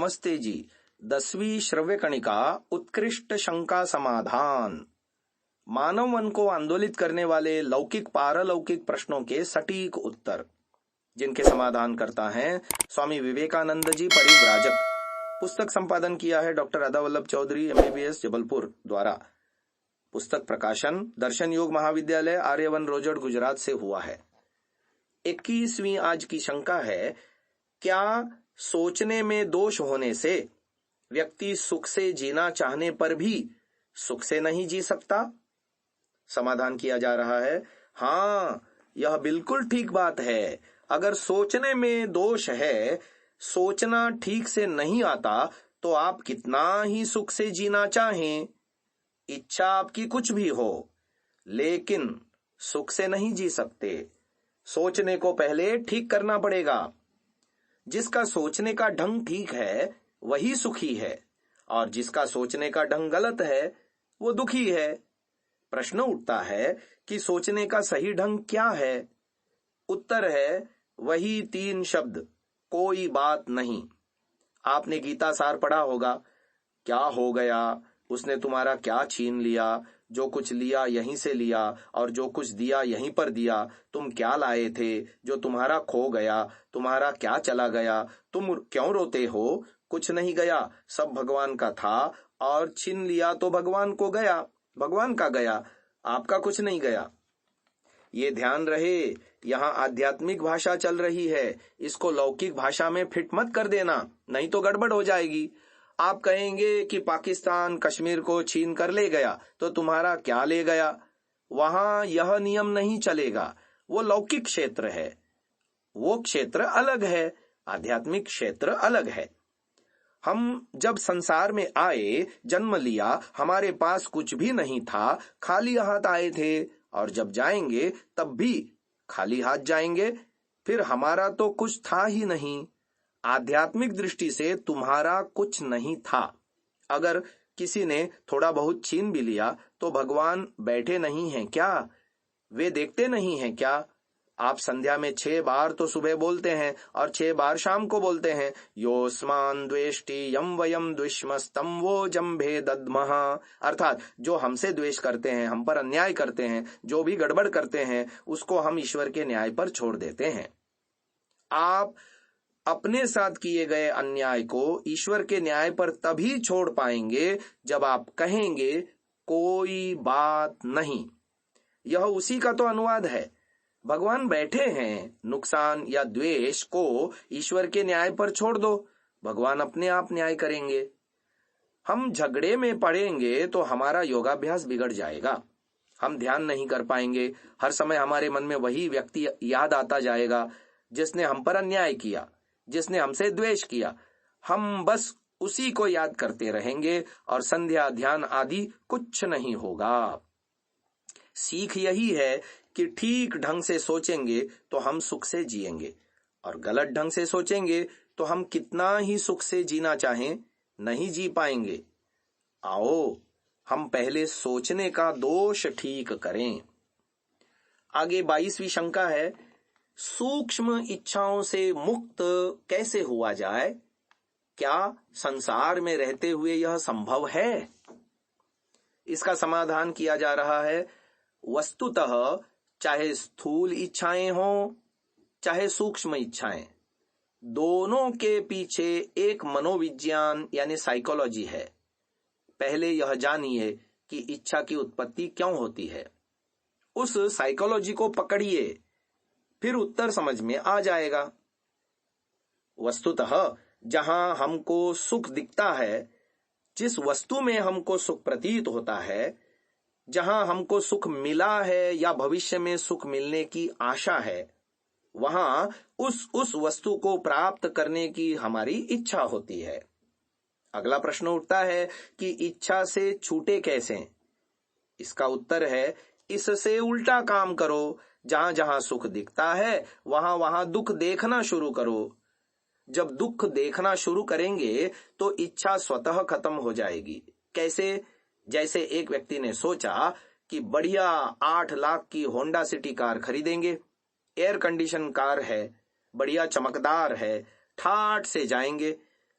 नमस्ते जी। 10वीं श्रव्य कणिका उत्कृष्ट शंका समाधान। मानव मन को आंदोलित करने वाले लौकिक पारलौकिक प्रश्नों के सटीक उत्तर, जिनके समाधान करता है स्वामी विवेकानंद जी परिव्राजक। पुस्तक संपादन किया है डॉक्टर राधा वल्लभ चौधरी MBBS जबलपुर द्वारा। पुस्तक प्रकाशन दर्शन योग महाविद्यालय आर्यवन रोजड़ गुजरात से हुआ है। 21वीं आज की शंका है, क्या सोचने में दोष होने से व्यक्ति सुख से जीना चाहने पर भी सुख से नहीं जी सकता? समाधान किया जा रहा है, हाँ, यह बिल्कुल ठीक बात है। अगर सोचने में दोष है, सोचना ठीक से नहीं आता, तो आप कितना ही सुख से जीना चाहें, इच्छा आपकी कुछ भी हो, लेकिन सुख से नहीं जी सकते। सोचने को पहले ठीक करना पड़ेगा। जिसका सोचने का ढंग ठीक है वही सुखी है, और जिसका सोचने का ढंग गलत है वो दुखी है। प्रश्न उठता है कि सोचने का सही ढंग क्या है? उत्तर है वही 3 शब्द, कोई बात नहीं। आपने गीता सार पढ़ा होगा। क्या हो गया, उसने तुम्हारा क्या छीन लिया, जो कुछ लिया यहीं से लिया, और जो कुछ दिया यहीं पर दिया। तुम क्या लाए थे जो तुम्हारा खो गया, तुम्हारा क्या चला गया, तुम क्यों रोते हो, कुछ नहीं गया, सब भगवान का था, और छीन लिया तो भगवान को गया, भगवान का गया, आपका कुछ नहीं गया। ये ध्यान रहे, यहाँ आध्यात्मिक भाषा चल रही है, इसको लौकिक भाषा में फिट मत कर देना, नहीं तो गड़बड़ हो जाएगी। आप कहेंगे कि पाकिस्तान कश्मीर को छीन कर ले गया तो तुम्हारा क्या ले गया। वहां यह नियम नहीं चलेगा, वो लौकिक क्षेत्र है, वो क्षेत्र अलग है, आध्यात्मिक क्षेत्र अलग है। हम जब संसार में आए, जन्म लिया, हमारे पास कुछ भी नहीं था, खाली हाथ आए थे, और जब जाएंगे तब भी खाली हाथ जाएंगे, फिर हमारा तो कुछ था ही नहीं। आध्यात्मिक दृष्टि से तुम्हारा कुछ नहीं था। अगर किसी ने थोड़ा बहुत छीन भी लिया तो भगवान बैठे नहीं हैं क्या? वे देखते नहीं हैं क्या? आप संध्या में 6 बार तो सुबह बोलते हैं और 6 बार शाम को बोलते हैं, योस्मान द्वेष्टि यम वयम द्विष्मस्तम वो जम्भे दद्मः। अर्थात जो हमसे द्वेष करते हैं, हम पर अन्याय करते हैं, जो भी गड़बड़ करते हैं, उसको हम ईश्वर के न्याय पर छोड़ देते हैं। आप अपने साथ किए गए अन्याय को ईश्वर के न्याय पर तभी छोड़ पाएंगे जब आप कहेंगे कोई बात नहीं। यह उसी का तो अनुवाद है। भगवान बैठे हैं, नुकसान या द्वेष को ईश्वर के न्याय पर छोड़ दो, भगवान अपने आप न्याय करेंगे। हम झगड़े में पड़ेंगे तो हमारा योगाभ्यास बिगड़ जाएगा, हम ध्यान नहीं कर पाएंगे। हर समय हमारे मन में वही व्यक्ति याद आता जाएगा जिसने हम पर अन्याय किया, जिसने हमसे द्वेष किया। हम बस उसी को याद करते रहेंगे और संध्या ध्यान आदि कुछ नहीं होगा। सीख यही है कि ठीक ढंग से सोचेंगे तो हम सुख से जिएंगे, और गलत ढंग से सोचेंगे तो हम कितना ही सुख से जीना चाहें नहीं जी पाएंगे। आओ हम पहले सोचने का दोष ठीक करें। आगे 22वीं शंका है, सूक्ष्म इच्छाओं से मुक्त कैसे हुआ जाए? क्या संसार में रहते हुए यह संभव है? इसका समाधान किया जा रहा है, वस्तुतः चाहे स्थूल इच्छाएं हों चाहे सूक्ष्म इच्छाएं, दोनों के पीछे एक मनोविज्ञान यानी साइकोलॉजी है। पहले यह जानिए कि इच्छा की उत्पत्ति क्यों होती है, उस साइकोलॉजी को पकड़िए, फिर उत्तर समझ में आ जाएगा। वस्तुतः जहां हमको सुख दिखता है, जिस वस्तु में हमको सुख प्रतीत होता है, जहां हमको सुख मिला है या भविष्य में सुख मिलने की आशा है, वहां उस वस्तु को प्राप्त करने की हमारी इच्छा होती है। अगला प्रश्न उठता है कि इच्छा से छूटे कैसे? इसका उत्तर है, इससे उल्टा काम करो। जहां जहां सुख दिखता है वहां वहां दुख देखना शुरू करो। जब दुख देखना शुरू करेंगे तो इच्छा स्वतः खत्म हो जाएगी। कैसे? जैसे एक व्यक्ति ने सोचा कि बढ़िया 8 लाख की होंडा सिटी कार खरीदेंगे, एयर कंडीशन कार है, बढ़िया चमकदार है, ठाठ से जाएंगे।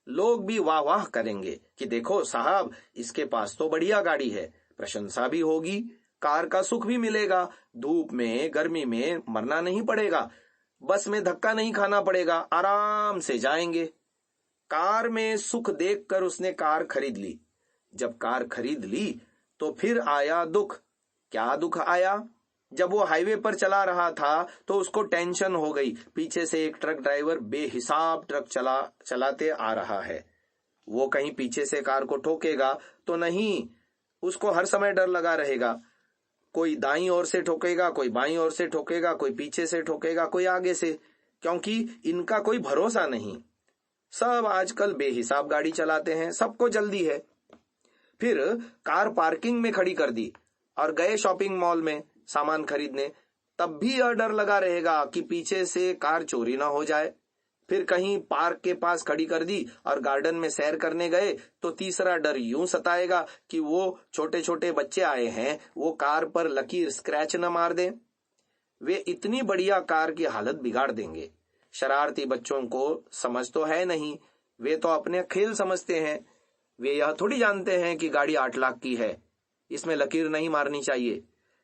लोग भी वाह वाह करेंगे कि देखो साहब, इसके पास तो बढ़िया गाड़ी है, प्रशंसा भी होगी, कार का सुख भी मिलेगा, धूप में गर्मी में मरना नहीं पड़ेगा, बस में धक्का नहीं खाना पड़ेगा, आराम से जाएंगे। कार में सुख देखकर उसने कार खरीद ली। जब कार खरीद ली तो फिर आया दुख। क्या दुख आया? जब वो हाईवे पर चला रहा था तो उसको टेंशन हो गई, पीछे से एक ट्रक ड्राइवर बेहिसाब ट्रक चलाते आ रहा है। वो कहीं पीछे से कार को ठोकेगा तो नहीं, उसको हर समय डर लगा रहेगा। कोई दाईं ओर से ठोकेगा, कोई बाईं ओर से ठोकेगा, कोई पीछे से ठोकेगा, कोई आगे से, क्योंकि इनका कोई भरोसा नहीं। सब आजकल बेहिसाब गाड़ी चलाते हैं, सबको जल्दी है। फिर कार पार्किंग में खड़ी कर दी और गए शॉपिंग मॉल में सामान खरीदने। तब भी यह डर लगा रहेगा कि पीछे से कार चोरी ना हो जाए। फिर कहीं पार्क के पास खड़ी कर दी और गार्डन में सैर करने गए तो तीसरा डर यूं सताएगा कि वो छोटे छोटे बच्चे आए हैं, वो कार पर लकीर स्क्रैच न मार दें। वे इतनी बढ़िया कार की हालत बिगाड़ देंगे। शरारती बच्चों को समझ तो है नहीं, वे तो अपने खेल समझते हैं। वे यह थोड़ी जानते हैं कि गाड़ी 8 लाख की है, इसमें लकीर नहीं मारनी चाहिए।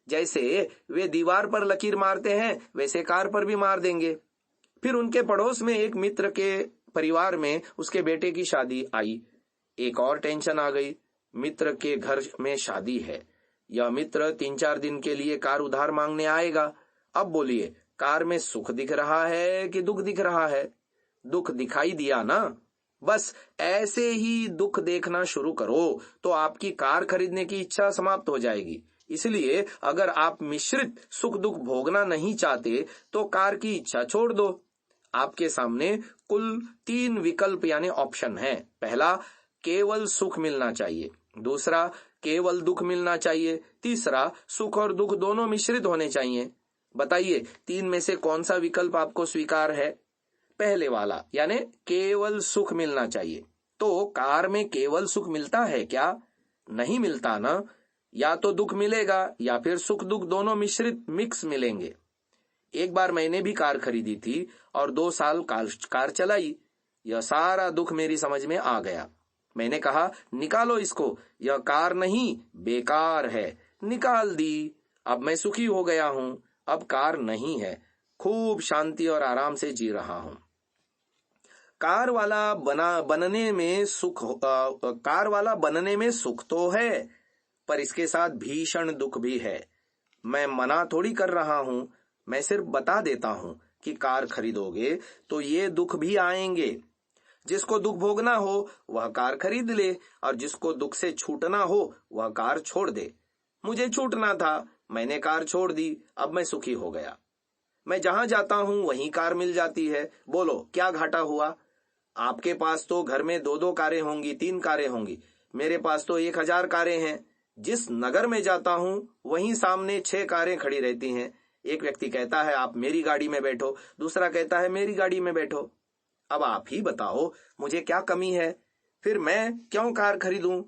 जैसे वे दीवार पर लकीर मारते हैं वैसे कार पर भी मार देंगे। फिर उनके पड़ोस में एक मित्र के परिवार में उसके बेटे की शादी आई। एक और टेंशन आ गई, मित्र के घर में शादी है। यह मित्र 3-4 दिन के लिए कार उधार मांगने आएगा। अब बोलिए, कार में सुख दिख रहा है कि दुख दिख रहा है? दुख दिखाई दिया ना। बस ऐसे ही दुख देखना शुरू करो तो आपकी कार खरीदने की इच्छा समाप्त हो जाएगी। इसलिए अगर आप मिश्रित सुख दुख भोगना नहीं चाहते तो कार की इच्छा छोड़ दो। आपके सामने कुल 3 विकल्प यानी ऑप्शन है। पहला, केवल सुख मिलना चाहिए। दूसरा, केवल दुख मिलना चाहिए। तीसरा, सुख और दुख दोनों मिश्रित होने चाहिए। बताइए 3 में से कौन सा विकल्प आपको स्वीकार है? पहले वाला यानी केवल सुख मिलना चाहिए। तो कार में केवल सुख मिलता है क्या? नहीं मिलता ना। या तो दुख मिलेगा या फिर सुख दुख दोनों मिश्रित मिक्स मिलेंगे। एक बार मैंने भी कार खरीदी थी और 2 साल कार चलाई। यह सारा दुख मेरी समझ में आ गया। मैंने कहा, निकालो इसको, यह कार नहीं बेकार है। निकाल दी। अब मैं सुखी हो गया हूं। अब कार नहीं है, खूब शांति और आराम से जी रहा हूं। कार वाला बनने में सुख तो है, पर इसके साथ भीषण दुख भी है। मैं मना थोड़ी कर रहा हूं, मैं सिर्फ बता देता हूं कि कार खरीदोगे तो ये दुख भी आएंगे। जिसको दुख भोगना हो वह कार खरीद ले और जिसको दुख से छूटना हो वह कार छोड़ दे। मुझे छूटना था, मैंने कार छोड़ दी, अब मैं सुखी हो गया। मैं जहां जाता हूं वहीं कार मिल जाती है। बोलो क्या घाटा हुआ? आपके पास तो घर में 2-2 कारें होंगी, 3 कारें होंगी। मेरे पास तो 1000 कारें हैं। जिस नगर में जाता हूं वहीं सामने 6 कारें खड़ी रहती हैं। एक व्यक्ति कहता है आप मेरी गाड़ी में बैठो, दूसरा कहता है मेरी गाड़ी में बैठो। अब आप ही बताओ मुझे क्या कमी है, फिर मैं क्यों कार खरीदूं?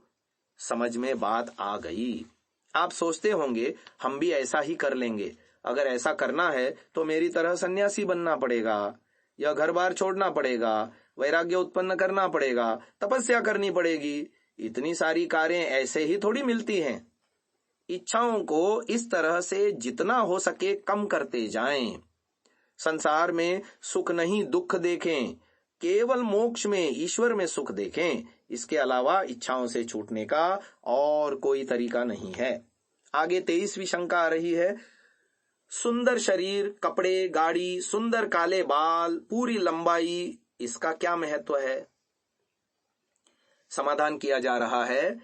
समझ में बात आ गई। आप सोचते होंगे हम भी ऐसा ही कर लेंगे। अगर ऐसा करना है तो मेरी तरह सन्यासी बनना पड़ेगा, या घर बार छोड़ना पड़ेगा, वैराग्य उत्पन्न करना पड़ेगा, तपस्या करनी पड़ेगी। इतनी सारी कारें ऐसे ही थोड़ी मिलती हैं। इच्छाओं को इस तरह से जितना हो सके कम करते जाएं। संसार में सुख नहीं दुख देखें, केवल मोक्ष में ईश्वर में सुख देखें। इसके अलावा इच्छाओं से छूटने का और कोई तरीका नहीं है। आगे 23वीं शंका आ रही है। सुंदर शरीर, कपड़े, गाड़ी, सुंदर काले बाल, पूरी लंबाई, इसका क्या महत्व है? समाधान किया जा रहा है।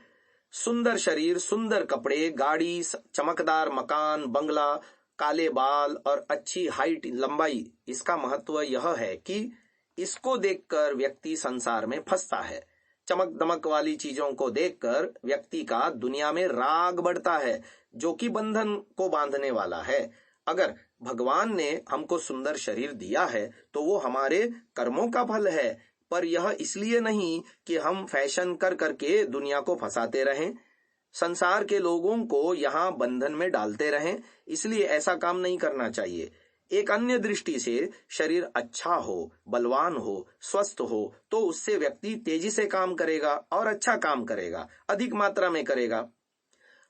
सुंदर शरीर, सुंदर कपड़े, गाड़ी, चमकदार मकान, बंगला, काले बाल और अच्छी हाइट, लंबाई, इसका महत्व यह है कि इसको देखकर व्यक्ति संसार में फंसता है। चमक दमक वाली चीजों को देखकर व्यक्ति का दुनिया में राग बढ़ता है, जो कि बंधन को बांधने वाला है। अगर भगवान ने हमको सुंदर शरीर दिया है तो वो हमारे कर्मों का फल है, पर यह इसलिए नहीं कि हम फैशन कर करके दुनिया को फंसाते रहें, संसार के लोगों को यहाँ बंधन में डालते रहें। इसलिए ऐसा काम नहीं करना चाहिए। एक अन्य दृष्टि से शरीर अच्छा हो, बलवान हो, स्वस्थ हो तो उससे व्यक्ति तेजी से काम करेगा और अच्छा काम करेगा, अधिक मात्रा में करेगा।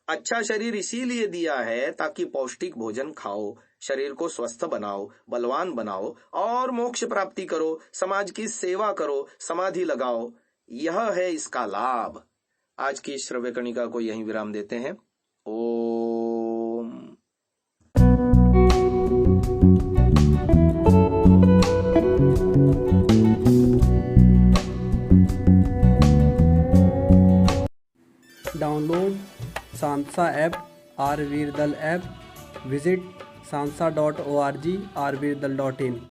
अच्छा शरीर इसीलिए दिया है ताकि पौष्टिक भोजन खाओ, शरीर को स्वस्थ बनाओ, बलवान बनाओ और मोक्ष प्राप्ति करो, समाज की सेवा करो, समाधि लगाओ। यह है इसका लाभ। आज की श्रव्य कणिका को यहीं विराम देते हैं। ओम। डाउनलोड सांसा ऐप, आरवीरदल ऐप, विजिट sansa.org, rvirdal.in।